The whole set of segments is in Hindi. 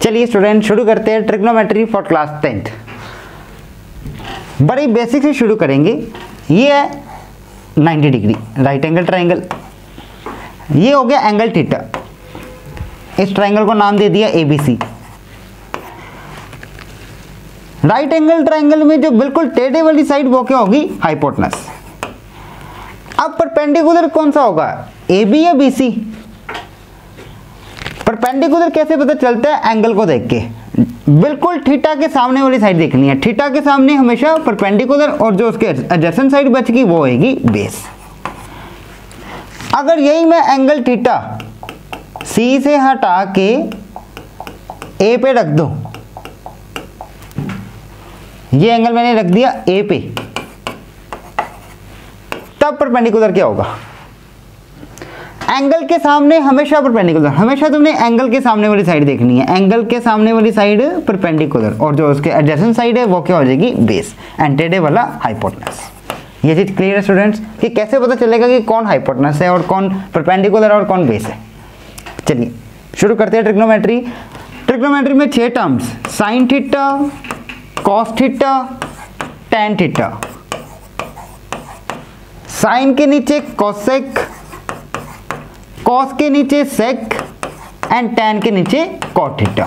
चलिए स्टूडेंट शुरू करते हैं ट्रिग्नोमेट्री फॉर क्लास 10th। बड़ी बेसिक से शुरू करेंगे। ये है 90 डिग्री राइट एंगल ट्रायंगल, ये हो गया एंगल थीटा। इस ट्रायंगल को नाम दे दिया ABC। राइट एंगल ट्रायंगल में जो बिल्कुल टेढ़े वाली साइड वो क्या होगी? हाइपोटेनस। अब परपेंडिकुलर कौन सा होगा, AB या BC? परपेंडिकुलर कैसे पता चलता है? एंगल को देख के। बिल्कुल थीटा के सामने वाली साइड देखनी है। थीटा के सामने हमेशा परपेंडिकुलर और जो उसके एडजेसेंट साइड बचेगी वो होगी बेस। अगर यही मैं एंगल थीटा C से हटा के A पे रख दूं, ये एंगल मैंने रख दिया A पे, तब परपेंडिकुलर क्या होगा? एंगल के सामने हमेशा परपेंडिकुलर, हमेशा तुमने एंगल के सामने वाली साइड देखनी है। एंगल के सामने वाली साइड परपेंडिकुलर और जो उसके एडजेसेंट साइड है वो क्या हो जाएगी? बेस। एंड टेढ़े वाला हाइपोटेनस। ये चीज क्लियर है स्टूडेंट्स कि कैसे पता चलेगा कि कौन हाइपोटेनस है और कौन परपेंडिकुलर और कौन बेस है। चलिए शुरू करते हैं ट्रिग्नोमेट्री। ट्रिग्नोमेट्री में 6 terms, sine theta, cos theta, tan theta. Sine के नीचे कोसेक, कॉस के नीचे सेक एंड टैन के नीचे कॉट थीटा।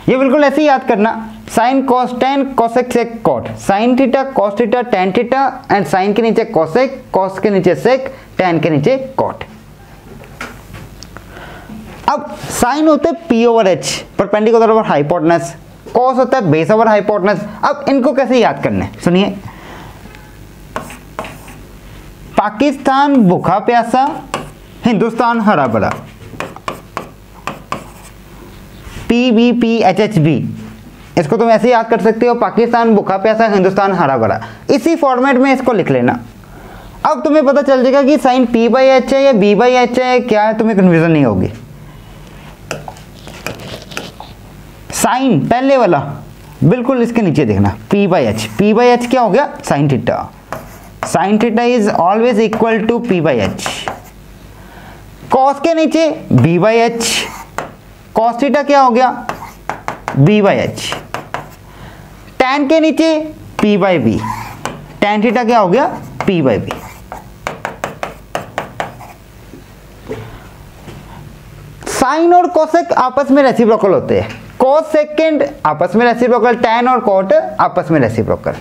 ये बिल्कुल ऐसे ही याद करना, sine cos tan cosec sec cot. Sine theta, cos theta, tan theta and sine के नीचे कोसेक, कॉस के नीचे सेक, टैन के नीचे कॉट। अब साइन होता है P/H perpendicular over hypotenuse, cos होता है बेस ओवर हाइपोटेनस। अब इनको कैसे याद करना है सुनिए। पाकिस्तान भूखा प्यासा, हिंदुस्तान हरा भरा। PBPHHB, इसको तुम ऐसे याद कर सकते हो, पाकिस्तान भूखा प्यासा, हिंदुस्तान हरा भरा। इसी फॉर्मेट में इसको लिख लेना। अब तुम्हें पता चल जाएगा कि साइन P/H है या B/H है, क्या है, तुम्हें कंफ्यूजन नहीं होगी। साइन पहले वाला बिल्कुल इसके नीचे देखना, P/H। P/H क्या हो गया? Sine theta. Sine theta is always equal to P/H। Cos के नीचे B/H, कॉस थीटा क्या हो गया? B/H। टैन के नीचे P/B, टैन थीटा क्या हो गया? P/B। साइन और कोसेक आपस में रेसिप्रोकल होते हैं। कॉस सेकेंड आपस में रेसिप्रोकल, टैन और कॉट आपस में रेसिप्रोकल।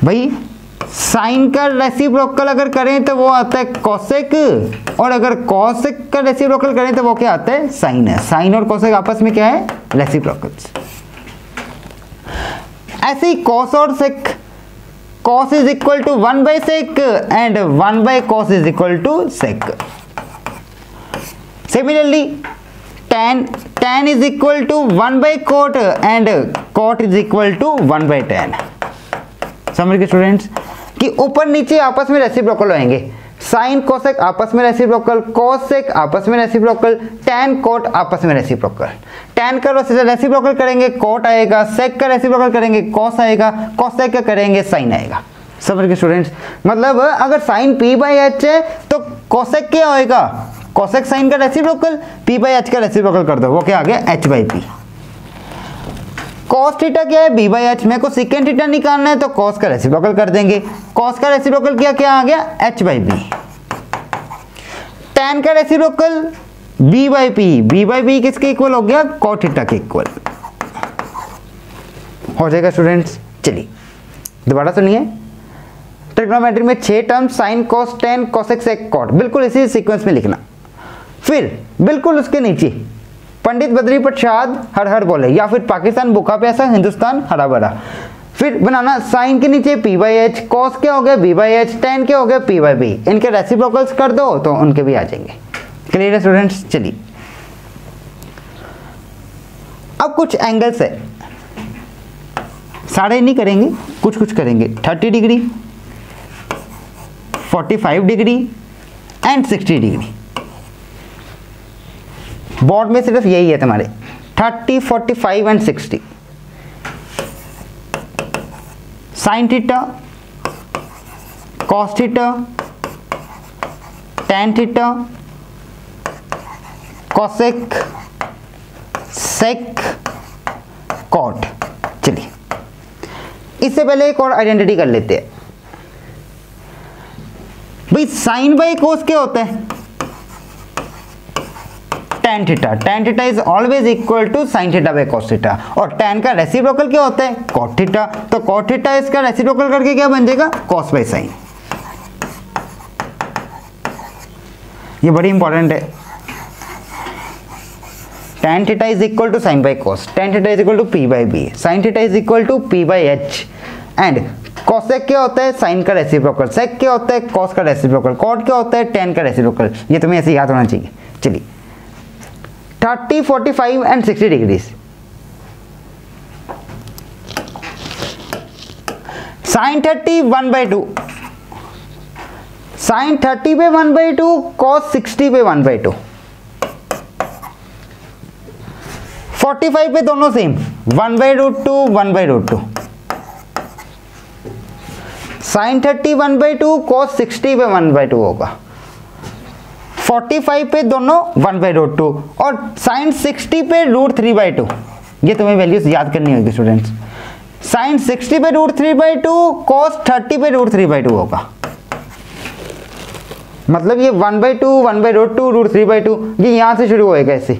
भाई साइन का रेसिप्रोकल अगर करें तो वो आता है कोसेक, और अगर कोसेक का रेसिप्रोकल करें तो वो क्या आता है? साइन है। साइन और कोसेक आपस में क्या है? रेसिप्रोकल्स। ऐसे ही कॉस और sec, cos is equal to 1/sec and 1/cos is equal to sec. Similarly tan is equal to 1/cot and cot is equal to 1/tan। समझ गए स्टूडेंट्स कि ऊपर नीचे आपस में रेसिप्रोकल होंगे। साइन कोसेक आपस में रेसिप्रोकल, कॉस सेक आपस में रेसिप्रोकल, टैन कॉट आपस में रेसिप्रोकल। टैन का रेसिप्रोकल करेंगे कॉट आएगा, सेक का रेसिप्रोकल करेंगे कॉस आएगा, कॉसेक का करेंगे साइन आएगा। समझ गए स्टूडेंट्स? मतलब अगर साइन P/H है तो कोसेक क्या होएगा? कोसेक साइन का रेसिप्रोकल, P/H का रेसिप्रोकल कर दो, वो क्या आ गया? H/P। कॉस थीटा क्या है? B/H। मेरे को सेकेंड थीटा निकालना है तो कॉस का रेसिप्रोकल कर देंगे। कॉस का रेसिप्रोकल क्या आ गया? H/B। टैन का रेसिप्रोकल B/P। B/P किसके इक्वल हो गया? कॉट थीटा के इक्वल हो जाएगा स्टूडेंट्स। चलिए दोबारा सुनिए। ट्रिग्नोमेट्री में 6 term, sine, cos, tan, cosec, sec, cot, बिल्कुल इसी सीक्वेंस में लिखना। फिर बिल्कुल उसके नीचे पंडित बद्री प्रसाद हर हर बोले, या फिर पाकिस्तान भूखा प्यासा, हिंदुस्तान हरा भरा। फिर बनाना साइन के नीचे P/H, कॉस क्या हो गया? B/H, टैन क्या हो गया? P/B। इनके रेसिप्रोकल्स कर दो तो उनके भी आ जाएंगे। क्लियर है स्टूडेंट्स? चलिए अब कुछ एंगल्स है, सारे नहीं करेंगे, कुछ कुछ करेंगे। 30 degree, 45 degree and 60 degree. Board में सिर्फ यही है तुम्हारे 30, 45 and 60। Sine theta, cos theta, tan theta, cosec, sec cot. चलिए इससे पहले एक और आइडेंटिटी कर लेते हैं भाई, साइन बाई कोस क्या होता है, tan theta. tan theta is always equal to sin theta by cos theta, और tan का रेसिप्रोकल क्या होता है, cot थीटा। तो cot थीटा इसका रेसिप्रोकल करके क्या बन जाएगा, cos बाई sin। ये बड़ी इंपॉर्टेंट है। tan theta is equal to sin by cos, tan theta is equal to p by b, sin theta is equal to p by h, and cosec क्या होता है, sin का रेसिप्रोकल, sec क्या होता है, cos का रेसिप्रोकल, cot क्या होता है, tan का रेसिप्रोकल। ये तुम्हें ऐसे याद होना चाहिए। चलिए 30, 45 एंड 60 डिग्रीज। sin 30 1/2, sin 30 पे 1/2, cos 60 पे 1/2, 45 पे दोनों सेम 1/√2 1/√2, sin 30 1/2, cos 60 पे 1/2 होगा, 45 पे दोनों 1/√2 और sin 60 पे √3/2। ये तुम्हें वैल्यूज याद करनी होगी स्टूडेंट्स। sin 60 पे √3/2, cos 30 पे √3/2 होगा। मतलब ये 1/2 1/√2 √3/2, ये यहां से शुरू होएगा ऐसे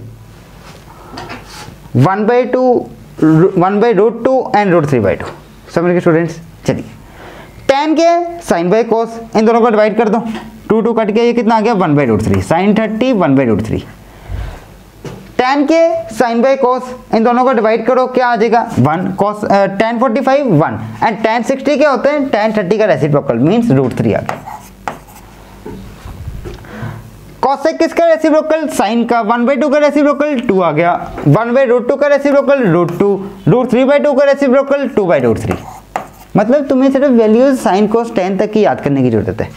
1/2 1/√2 एंड √3/2। समझ गए स्टूडेंट्स। चलिए tan के sin बाई cos, इन दोनों को डिवाइड कर दो, 2 2 कट के ये कितना आ गया 1/√3, sin 30 1/√3। tan के sin बाई cos, इन दोनों को डिवाइड करो, क्या आ जाएगा 1, cos tan 45 1, एंड tan 60 क्या होता है, tan 30 का रेसिप्रोकल मींस √3 आ गया। cosec किसका रेसिप्रोकल, sin का, 1/2 का रेसिप्रोकल 2 आ गया, 1/√2 का रेसिप्रोकल √2, √3/2 का रेसिप्रोकल 2/√3। मतलब तुम्हें सिर्फ वैल्यूज sin cos tan तक की याद करने की जरूरत है।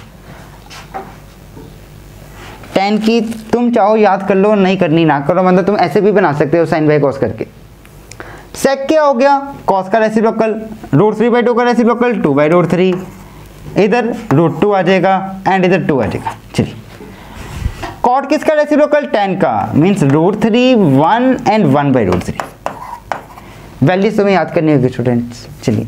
tan की तुम चाहो याद कर लो, नहीं करनी ना करो, मतलब तुम ऐसे भी बना सकते हो sin बाई cos करके। sec क्या हो गया, cos का रेसिप्रोकल, √3/2 का रेसिप्रोकल 2/√3, इधर √2 आ जाएगा एंड इधर 2 आ जाएगा। चलिए cot किसका रेसिप्रोकल, tan का, मींस √3 1 एंड 1/√3। वैल्यूज तुम्हें याद करनी होगी स्टूडेंट्स। चलिए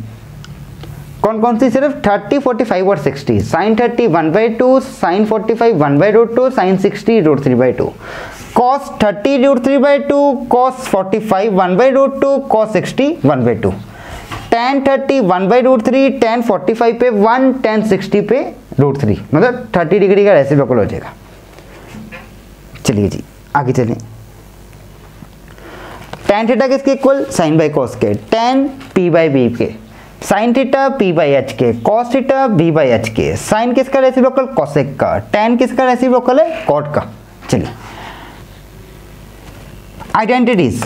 कौन कौन सी, सिर्फ 30 45 और 60। sin 30 1/2, sin 45 1/√2, sin 60 √3/2, cos 30 √3/2, cos 45 1/√2, cos 60 1/2, tan 30 1/√3, tan 45 पे 1, tan 60 पे √3, मतलब 30 डिग्री का रेसिप्रोकल हो जाएगा। चलिए जी आगे चलें। tan थीटा किसके इक्वल, sin बाई cos के, tan p बाई b के, sin theta p by h के, cos theta b by h के, sin किसका रेसिप्रोकल, cosec का, tan किसका रेसिप्रोकल है, cot का। चलिए identities,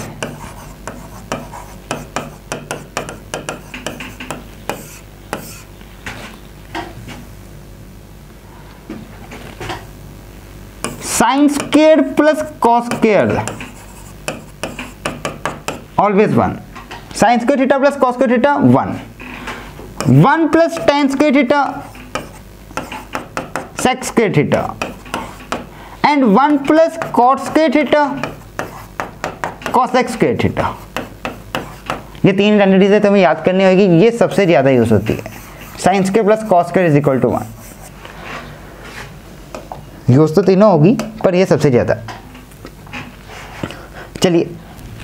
sin square plus cos square always 1, sin square theta plus cos square theta 1, 1 plus tan square theta sec square theta, and 1 plus cot square theta cosec square theta. ये तीन आइडेंटिटीज है, तुम्हें याद करनी होगी, ये सबसे ज्यादा यूज होती है। sin square plus cos square is equal to 1। Use तो तीनों होगी पर ये सबसे ज्यादा। चलिए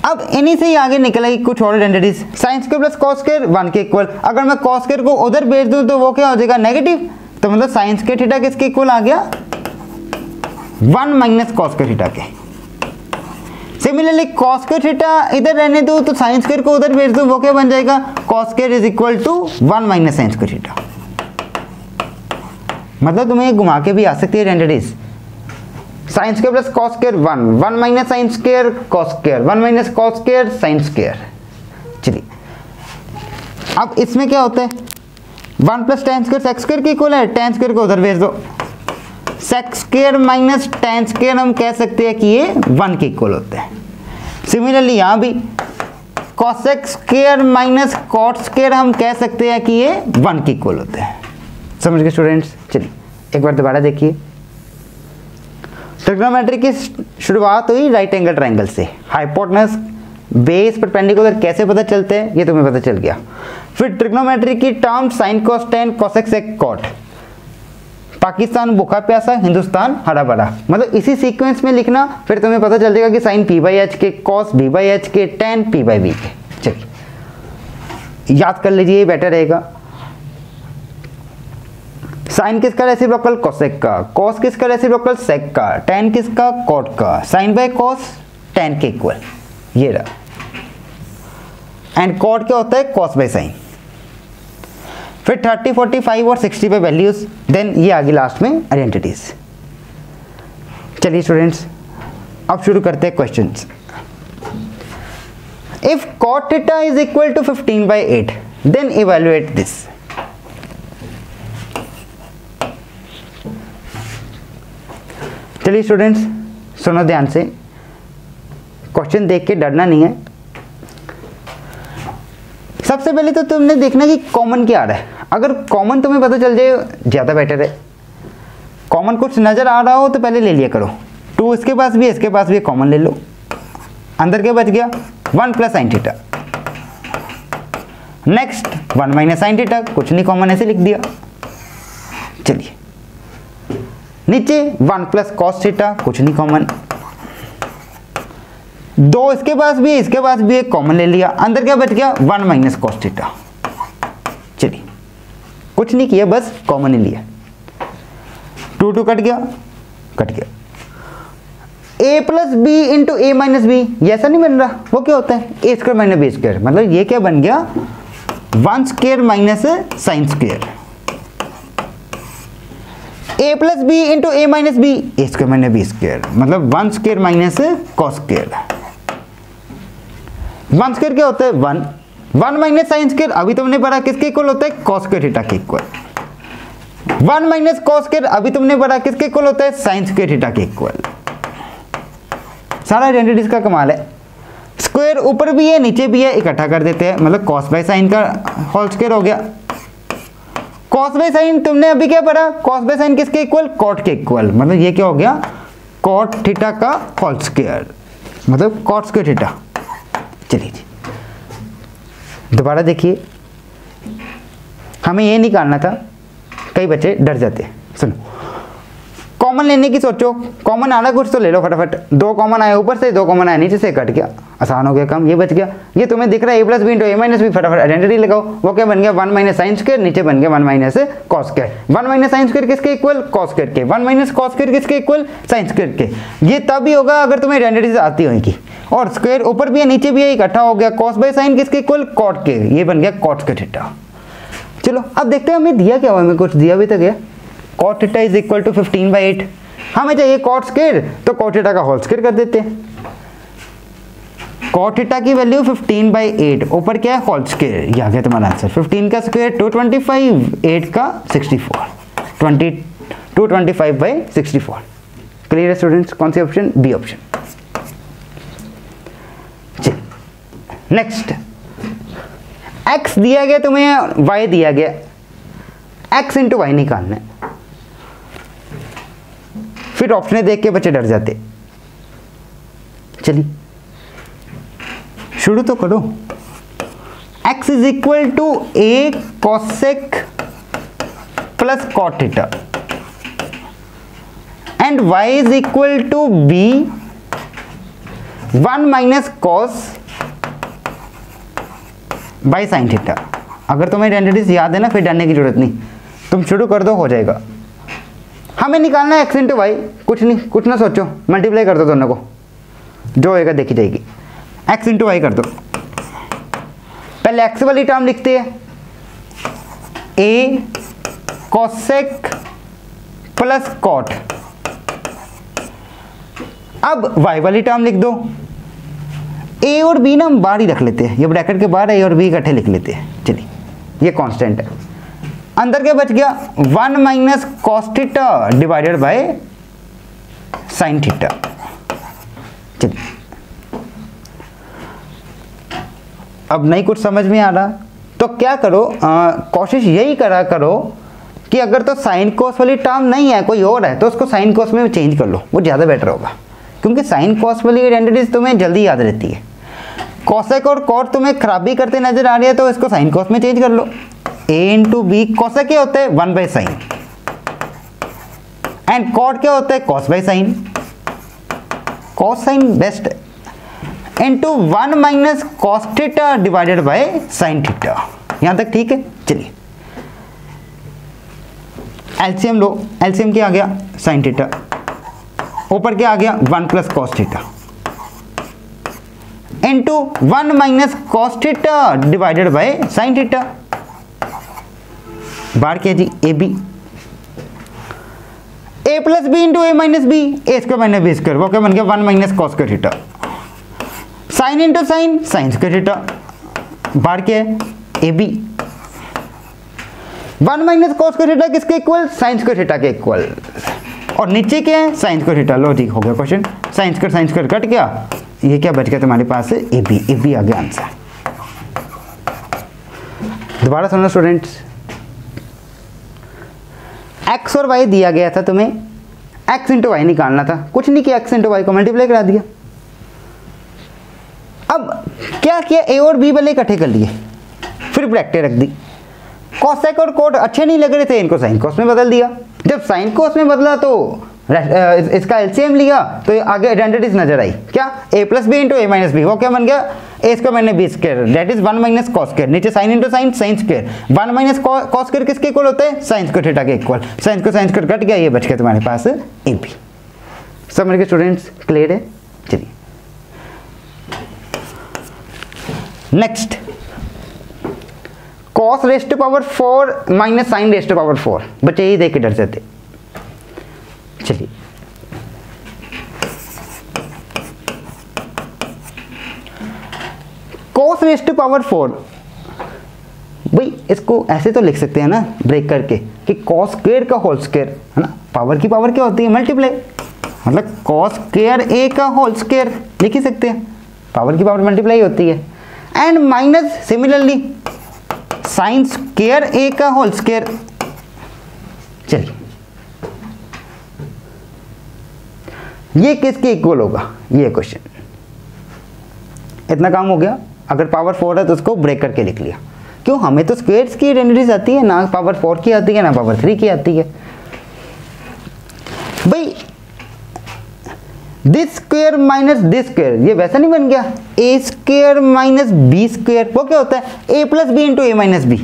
अब इन्हीं से ही आगे निकलेगी कुछ और identities. sin square plus cos square 1 के इक्वल, अगर मैं cos स्क्वायर को उधर भेज दूं तो वो क्या हो जाएगा, नेगेटिव। तो मतलब sin स्क्वायर थीटा किसके इक्वल आ गया, 1 माइनस cos स्क्वायर थीटा के। सिमिलरली cos स्क्वायर थीटा इधर रहने दो तो sin स्क्वायर को उधर भेज दूं, वो क्या बन जाएगा, cos square is equal to 1 minus sin square theta. मतलब तुम्हें घुमा के भी आ सकती है identities. sin square plus cos square 1, 1 minus sin square cos square, 1 minus cos square sin square. चलिए अब इसमें क्या होता है, 1 plus tan square sec square के इक्वल है, tan स्क्वायर को उधर भेज दो, sec square minus tan square हम कह सकते हैं कि ये 1 के इक्वल होते हैं। सिमिलरली यहाँ भी cosec square minus cot square हम कह सकते हैं कि ये 1 के इक्वल होते हैं। समझ गए स्टूडेंट्स। चलिए एक बार दोबारा देखिए, ट्रिग्नोमेट्री की शुरुआत हुई राइट एंगल ट्रायंगल से, हाइपोटेनस बेस परपेंडिकुलर कैसे पता चलते हैं ये तुम्हें पता चल गया। फिर ट्रिग्नोमेट्री की term sine cos tan cosec sec cot, Pakistan भूखा प्यासा, हिंदुस्तान हरा भरा, मतलब इसी सीक्वेंस में लिखना, फिर तुम्हें पता चल जाएगा कि साइन पी बाई एच के, कॉस बी बाई एच के, टेन पी बाई बी के। चलिए याद कर लीजिए, ये बेटर रहेगा। साइन किसका रेसिप्रोकल? कोसेक का। कॉस किसका रेसिप्रोकल? सेक का। टेन किसका? कॉट का। साइन बाय कॉस टेन के इक्वल, ये रहा। एंड कॉट क्या होता है? Cos by sine. फिर 30, 45 और 60 पे वैल्यूज, देन ये आगे लास्ट में आइडेंटिटीज। चलिए स्टूडेंट्स अब शुरू करते हैं questions. If cot theta is equal to 15/8 then evaluate this. चलिए स्टूडेंट्स सुनो ध्यान से, क्वेश्चन देख के डरना नहीं है। सबसे पहले तो तुमने देखना कि कॉमन क्या आ रहा है। अगर कॉमन तुम्हें पता चल जाए ज़्यादा बेटर है। कॉमन कुछ नज़र आ रहा हो तो पहले ले लिया करो। 2 इसके पास भी है, इसके पास भी, कॉमन ले लो। अंदर क्या बच गया? 1 plus sine theta. Next 1 minus sine theta, कुछ नहीं, कॉमन ऐसे लिख दिया। चलिए नीचे 1 प्लस कॉस थीटा, कुछ नहीं, कॉमन। 2 इसके पास भी है, इसके पास भी है, कॉमन ले लिया। अंदर क्या बच गया? 1 माइनस कॉस थीटा। चलिए कुछ नहीं किया, बस कॉमन ही लिया। 2 कट गया, कट गया। a plus B into A minus B, ये ऐसा नहीं बन रहा, वो क्या होता है? A square minus B square, मतलब ये क्या बन गया? 1 square minus sine square. a plus B into A minus B, A square minus B square, मतलब 1 square minus cos square. 1 square क्या होता है? 1। 1 माइनस साइन स्क्वायर, अभी तुमने पढ़ा किसके इक्वल होता है? कॉस स्क्वायर थीटा के इक्वल। 1 माइनस कॉस स्क्वायर, अभी तुमने पढ़ा किसके इक्वल होता है? साइन स्क्वायर थीटा के इक्वल। सारा आइडेंटिटीज का कमाल है। स्क्वायर ऊपर भी है नीचे भी है, इकट्ठा कर देते हैं, मतलब कॉस बाय साइन का होल स्क्वायर हो गया। कॉस बाय साइन तुमने अभी क्या पढ़ा? कॉस बाय साइन किसके इक्वल? कॉट के इक्वल, मतलब ये क्या हो गया? कॉट थीटा का होल स्क्वायर, मतलब कॉट स्क्वायर थीटा। चलिए दोबारा देखिए, हमें ये निकालना था, कई बच्चे डर जाते हैं। सुनो, कॉमन लेने की सोचो, कॉमन आना कुछ तो ले लो फटाफट। 2 कॉमन आए ऊपर से, 2 कॉमन आए नीचे से, कट गया, आसान हो गया काम, ये बच गया। ये तुम्हें दिख रहा है a plus B into A minus B, फटाफट आइडेंटिटी लगाओ। वो क्या बन गया? 1 माइनस साइन स्क्वायर, नीचे बन गया 1 minus cos square. 1 minus sine square किसके इक्वल? कॉस स्क्वायर के। 1 माइनस कॉस स्क्वायर किसके इक्वल? साइन स्क्वायर के। ये तभी होगा अगर तुम्हें आइडेंटिटीज आती होगी। और स्क्वायर ऊपर भी है नीचे भी है, इकट्ठा हो गया। कॉस बाय साइन किसके इक्वल? कॉट के, ये बन गया कॉट स्क्वायर थीटा। चलो अब देखते हैं हमें दिया क्या हुआ, हमें कुछ दिया भी तो गया। Cot theta is equal to 15/8। हमें चाहिए कॉट स्क्वायर, तो कॉट थीटा का होल स्क्वायर कर देते हैं। कॉट थीटा की वैल्यू 15/8, ऊपर क्या है? होल स्क्वायर, ये आ गया तुम्हारा आंसर। 15 का स्क्वायर 225, 8 का 64, 225/64। क्लियर है स्टूडेंट्स? कौन सी option? B option. Next, x दिया गया तुम्हें, y दिया गया, x इंटू वाई निकालना है। फिर ऑप्शन देख के बच्चे डर जाते। चलिए शुरू तो करो। x is equal to a cosec plus cot theta and y is equal to b 1 minus cos by sine theta. अगर तुम्हें आइडेंटिटीज याद है ना, फिर डरने की जरूरत नहीं, तुम शुरू कर दो, हो जाएगा। हमें निकालना है x इंटू वाई, कुछ नहीं, कुछ ना सोचो, मल्टीप्लाई कर दो दोनों को, जो होएगा देखी जाएगी। x इंटू वाई कर दो। पहले x वाली टर्म लिखते हैं, a cosec प्लस कॉट। अब y वाली टर्म लिख दो। a और b ना हम बाहर ही रख लेते हैं, ये ब्रैकेट के बाहर a और b इकट्ठे लिख लेते हैं। चलिए ये कांस्टेंट है। अंदर क्या बच गया? 1 minus cos theta divided by sine theta. चलिए अब नहीं कुछ समझ में आ रहा तो क्या करो, कोशिश यही करा करो कि अगर तो साइन कोस वाली टर्म नहीं है, कोई और है, तो उसको साइन कोस में चेंज कर लो, वो ज़्यादा बेटर होगा। क्योंकि साइन कोस वाली आइडेंटिटीज तुम्हें जल्दी याद रहती है। कॉसेक और कॉट तुम्हें खराबी करते नजर आ रही है तो इसको साइन कॉस में चेंज कर लो। a इंटू बी, कॉसेक क्या होता है 1 बाई साइन, एंड कॉट क्या होता है cos by sign, cos sine best, into 1 minus cos theta divided by sine theta. यहां तक ठीक है। चलिए एलसीएम लो, एलसीएम क्या आ गया साइन थीटा, ऊपर क्या आ गया 1 plus cos theta into 1 minus cos theta divided by sine theta. बार क्या जी A B, A plus B into A minus B, A square minus B square, वो क्या बन गया 1 minus cos square theta, sine into sine sine square theta. बार क्या है A B, 1 minus cos square theta किसके इक्वल साइन स्क्वायर थीटा के इक्वल, और नीचे क्या है साइन स्क्वायर थीटा। लो ठीक हो गया क्वेश्चन, साइन स्क्वायर कट गया, ये क्या बच गया तुम्हारे पास ए बी आ गया आंसर। दोबारा सुनो स्टूडेंट्स, x और y दिया गया था तुम्हें, x इंटू वाई निकालना था, कुछ नहीं किया, x इंटू वाई को मल्टीप्लाई करा दिया। अब क्या किया a और b वाले इकट्ठे कर लिए, फिर ब्रैकेट रख दी, कॉसेक और कोट अच्छे नहीं लग रहे थे, इनको साइन कॉस में बदल दिया। जब साइन कॉस में बदला तो इसका एलसीएम लिया तो आगे आइडेंटिटीज नजर आई, क्या a plus B into A minus B, वो क्या बन गया A square minus B square, that is 1 minus cos square, नीचे sine into sine sine square, 1 minus cos square किसके इक्वल होता है साइन स्क्वायर थीटा के इक्वल, साइन स्क्वायर कट गया, ये बच गया तुम्हारे पास ए बी। समझ गए स्टूडेंट्स, क्लियर है। चलिए next, cos raised to power 4 minus sine raised to power 4, बच्चे यही देख के डर जाते। चलिए कॉस रेस्ट टू पावर 4, भाई इसको ऐसे तो लिख सकते हैं ना ब्रेक करके कि कॉस स्क्वायर का होल स्क्वायर है ना, पावर की पावर क्या होती है मल्टीप्लाई, मतलब कॉस स्क्वायर ए का होल स्क्वायर लिख ही सकते हैं, पावर की पावर मल्टीप्लाई होती है, and minus similarly sine square A का होल स्क्वायर। चलिए ये किसके इक्वल होगा, ये क्वेश्चन, इतना काम हो गया। अगर पावर 4 है तो उसको ब्रेक करके लिख लिया, क्यों हमें तो स्क्वायर्स की आइडेंटिटीज आती है ना, पावर 4 की आती है ना पावर 3 की आती है। भाई this square minus this square, ये वैसा नहीं बन गया A square minus B square, वो क्या होता है ए plus B into A minus B,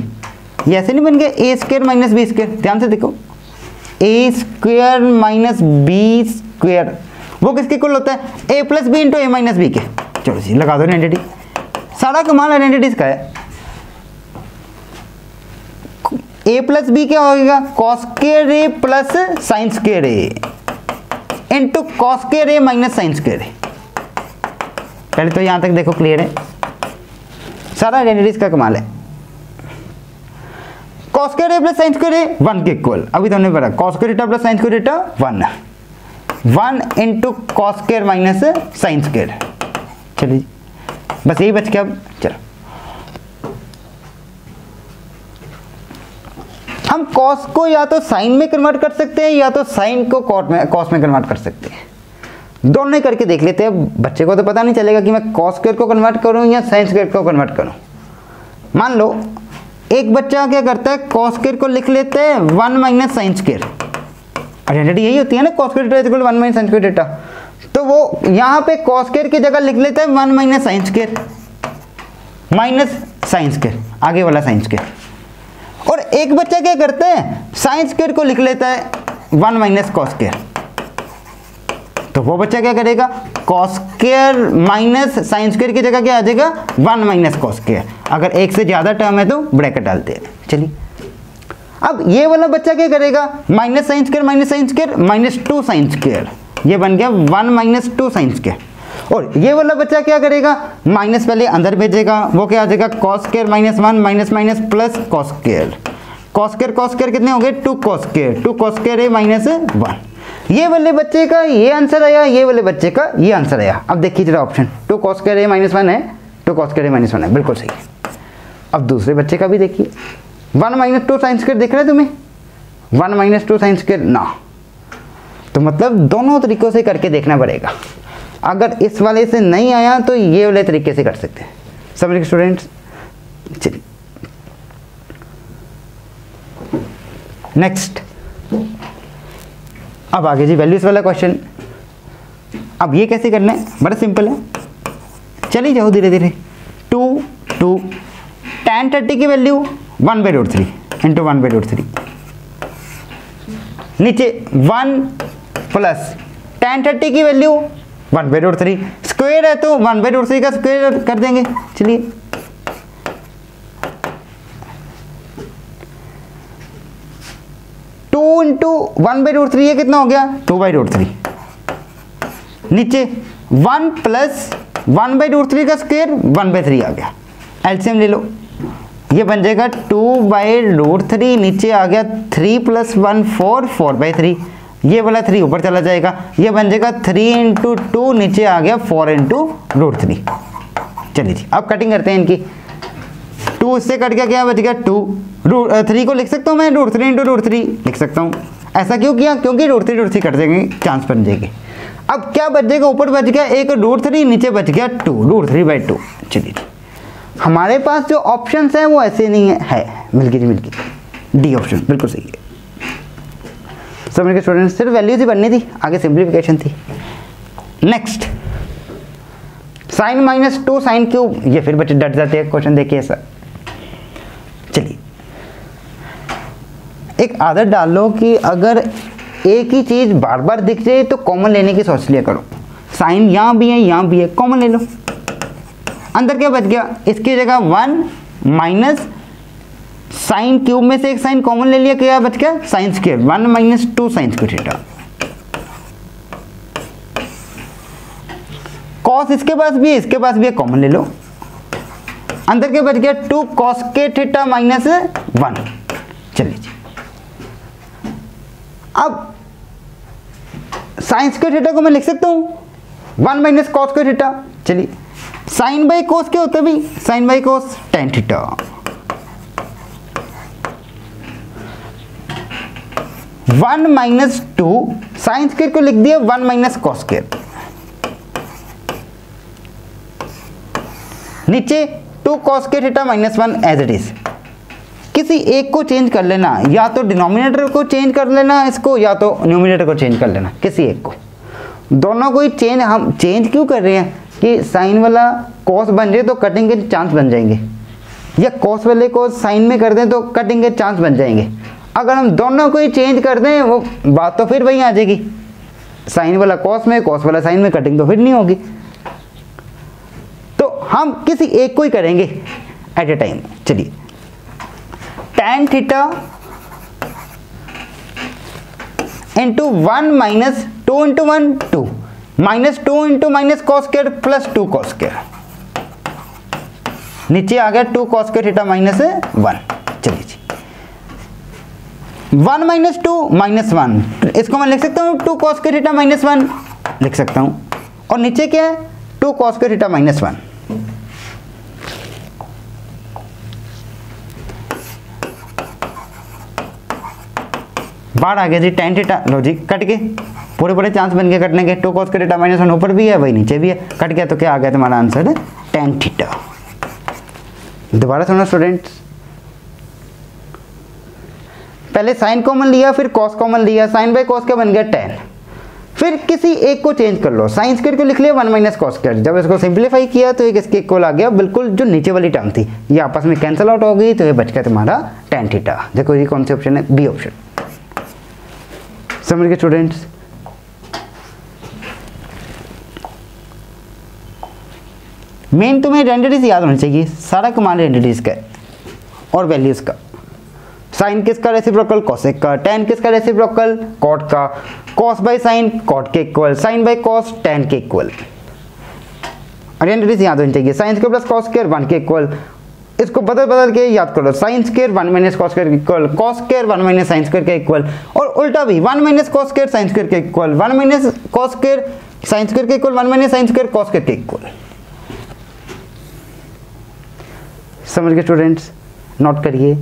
ये ऐसे नहीं बन गया A square minus B square. ध्यान से देखो, ए स्क्वायर माइनस बी स्क्वायर वो किसके इक्वल होता है ए plus B into A minus B के। चलो जी लगा दो आइडेंटिटी, सारा कमाल आइडेंटिटीज का है। ए प्लस बी क्या होगा कॉस स्क्वायर ए प्लस साइन स्क्वायर ए इंटू कॉस स्क्वायर ए माइनस साइन स्क्वायर ए। पहले तो यहां तक देखो क्लियर है, सारा आइडेंटिटीज का कमाल है। कॉस स्क्वायर ए प्लस साइन स्क्वायर ए 1 के इक्वल, अभी तो हमने पढ़ा cos square theta plus sign square theta 1 into cos square minus sine square. चलिए बस यही बच गया। अब चलो हम कॉस को या तो साइन में कन्वर्ट कर सकते हैं या तो साइन को कॉस में कन्वर्ट कर सकते हैं, दोनों ही करके देख लेते हैं। बच्चे को तो पता नहीं चलेगा कि मैं कॉस स्क्वायर को कन्वर्ट करूं या साइन स्क्वायर को कन्वर्ट करूं। मान लो एक बच्चा क्या करता है कॉस स्क्वायर को लिख लेते हैं 1 माइनस साइन स्क्वायर, आइडेंटिटी यही होती है ना cos square theta equal 1 minus sine square theta, तो वो यहाँ पे कॉस स्क्वायर की जगह लिख लेता है 1 minus sine square minus sine square, आगे वाला साइन स्क्वायर। और एक बच्चा क्या करता है साइन स्क्वायर को लिख लेता है 1 माइनस कॉस स्क्वायर, तो वो बच्चा क्या करेगा cos square minus sine square की जगह क्या आ जाएगा 1 माइनस कॉस स्क्वायर। अगर एक से ज्यादा टर्म है तो ब्रैकेट डालते हैं। चलिए अब ये वाला बच्चा क्या करेगा minus sine square minus 2 sine square, ये बन गया 1 माइनस 2 साइन स्क्वायर। और ये वाला बच्चा क्या करेगा माइनस पहले अंदर भेजेगा, वो क्या आ जाएगा cos square minus 1 minus minus plus cos square, cos square कितने हो गए 2 कॉस स्क्वायर ए माइनस 1। ये वाले बच्चे का ये आंसर आया, ये वाले बच्चे का ये आंसर आया। अब देखिए जरा ऑप्शन 2 कॉस स्क्वायर ए माइनस 1 है, 2 कॉस स्क्वायर ए माइनस 1 है, बिल्कुल सही है। अब दूसरे बच्चे का भी देखिए 1 माइनस 2 साइन स्क्वायर दिख रहा है तुम्हें, 1 माइनस 2 साइन स्क्वायर ना, तो मतलब दोनों तरीकों से करके देखना पड़ेगा। अगर इस वाले से नहीं आया तो ये वाले तरीके से कर सकते हैं। समझ गए स्टूडेंट्स? चलिए नेक्स्ट, अब आगे जी वैल्यूज वाला क्वेश्चन। अब ये कैसे करना है, बड़ा सिंपल है, चलिए जाओ धीरे धीरे। 2 2 tan 30 की वैल्यू 1/√3 इंटू 1/√3, नीचे 1 प्लस tan 30 की वैल्यू 1/√3, स्क्वायर है तो 1/√3 का स्क्वायर कर देंगे। चलिए 2 इंटू 1/√3 ये कितना हो गया 2/√3, नीचे 1 प्लस 1/√3 का स्क्वायर 1/3 आ गया। एलसीएम ले लो, ये बन जाएगा 2/√3, नीचे आ गया 3 + 1 4 4/3, ये वाला 3 ऊपर चला जाएगा, ये बन जाएगा 3 इंटू 2, नीचे आ गया 4 इंटू √3। चलिए जी अब कटिंग करते हैं इनकी। 2 इससे कट गया, क्या बच गया 2, 3 को लिख सकता हूँ मैं √3 इंटू √3 लिख सकता हूँ। ऐसा क्यों किया, क्योंकि √3 कट जाएंगे, चांस बन जाएगी। अब क्या बच जाएगा, ऊपर बच गया एक √3, नीचे बच गया 2, √3/2। चलिए हमारे पास जो ऑप्शंस हैं वो ऐसे नहीं है, मिलके जी मिलके डी ऑप्शन बिल्कुल सही है। समझ गए स्टूडेंट्स? सिर्फ वैल्यूज ही बननी थी, आगे सिंप्लीफिकेशन थी। नेक्स्ट sin -2 sin क्यूब, ये फिर बच्चे डट जाते हैं क्वेश्चन देखिए ऐसा। चलिए एक आदत डाल लो कि अगर एक ही चीज बार बार दिख जाए तो कॉमन लेने की सोच लिया करो। साइन यहाँ भी है यहाँ भी है, कॉमन ले लो। अंदर क्या बच गया, इसकी जगह 1 माइनस साइन क्यूब में से एक साइन कॉमन ले लिया, क्या बच गया sign square 1 - 2 sine square theta. Cos इसके पास भी है इसके पास भी है, कॉमन ले लो। अंदर क्या बच गया 2 cos के थीटा -1। चलिए जी अब साइन स्क्वायर थीटा को मैं लिख सकता हूँ 1 - cos स्क्वायर थीटा। चलिए साइन बाई कोस क्या होता है भाई, sine by cos tan theta. 1 - 2 sine square को लिख दिया 1 - cos स्क्वायर, नीचे 2 cos के थीटा -1 एज इट इज। किसी एक को चेंज कर लेना, या तो डिनोमिनेटर को चेंज कर लेना इसको, या तो न्यूमिनेटर को चेंज कर लेना, किसी एक को। दोनों को ही चेंज, हम चेंज क्यों कर रहे हैं कि साइन वाला कॉस बन जाए तो कटिंग के चांस बन जाएंगे, या कॉस वाले को साइन में कर दें तो कटिंग के चांस बन जाएंगे। अगर हम दोनों को ही चेंज कर दें वो बात तो फिर वही आ जाएगी, साइन वाला कॉस में कॉस वाला साइन में, कटिंग तो फिर नहीं होगी। तो हम किसी एक को ही करेंगे एट ए टाइम। चलिए tan theta into 1 - 2 into 1 2 -2 into -cos square plus 2 cos square, नीचे आ गया 2 cos स्क्वायर थीटा -1। चलिए जी 1 - 2 -1, इसको मैं लिख सकता हूँ 2 cos स्क्वायर थीटा -1 लिख सकता हूँ, और नीचे क्या है 2 cos स्क्वायर थीटा -1। बाहर आ गया जी tan थीटा, लो जी कट के पूरे पूरे चांस बन गए कटने के। 2 cos के थीटा -1 ऊपर भी है वही नीचे भी है, कट गया तो क्या आ गया तुम्हारा आंसर है tan थीटा। दोबारा सुनो स्टूडेंट्स, पहले साइन कॉमन लिया फिर cos कॉमन लिया, साइन बाई cos क्या बन गया tan, फिर किसी एक को चेंज कर लो, साइन स्क्वायर को लिख लिया 1 - cos स्क्वायर। जब इसको सिंप्लीफाई किया तो एक इसके इक्वल आ गया, बिल्कुल जो नीचे वाली टर्म थी ये आपस में कैंसिल आउट हो गई, तो ये बच गया तुम्हारा tan थीटा। देखो ये कौन सी ऑप्शन है, बी ऑप्शन। समझ गए स्टूडेंट्स? मेन तुम्हें आइडेंटिटीज याद होनी चाहिए, सारा कमांड आइडेंटिटीज का और वैल्यूज का। साइन किसका रेसिप्रोकल कोसेक का, tan किसका रेसिप्रोकल कॉट का, कॉस बाई साइन कॉट के equal, sine by cos tan के इक्वल। आइडेंटिटीज याद होनी चाहिए, sine square plus cos square 1 के इक्वल। इसको बदल बदल के याद करो, साइन स्क्वायर 1 - cos स्क्वायर के equal, cos square 1 - sine square के इक्वल, और उल्टा भी 1 - cos स्क्वायर साइन स्क्वायर के equal, 1 - cos square sine square के equal, 1 - sine square cos square के इक्वल। समझ गए स्टूडेंट्स? नोट करिए।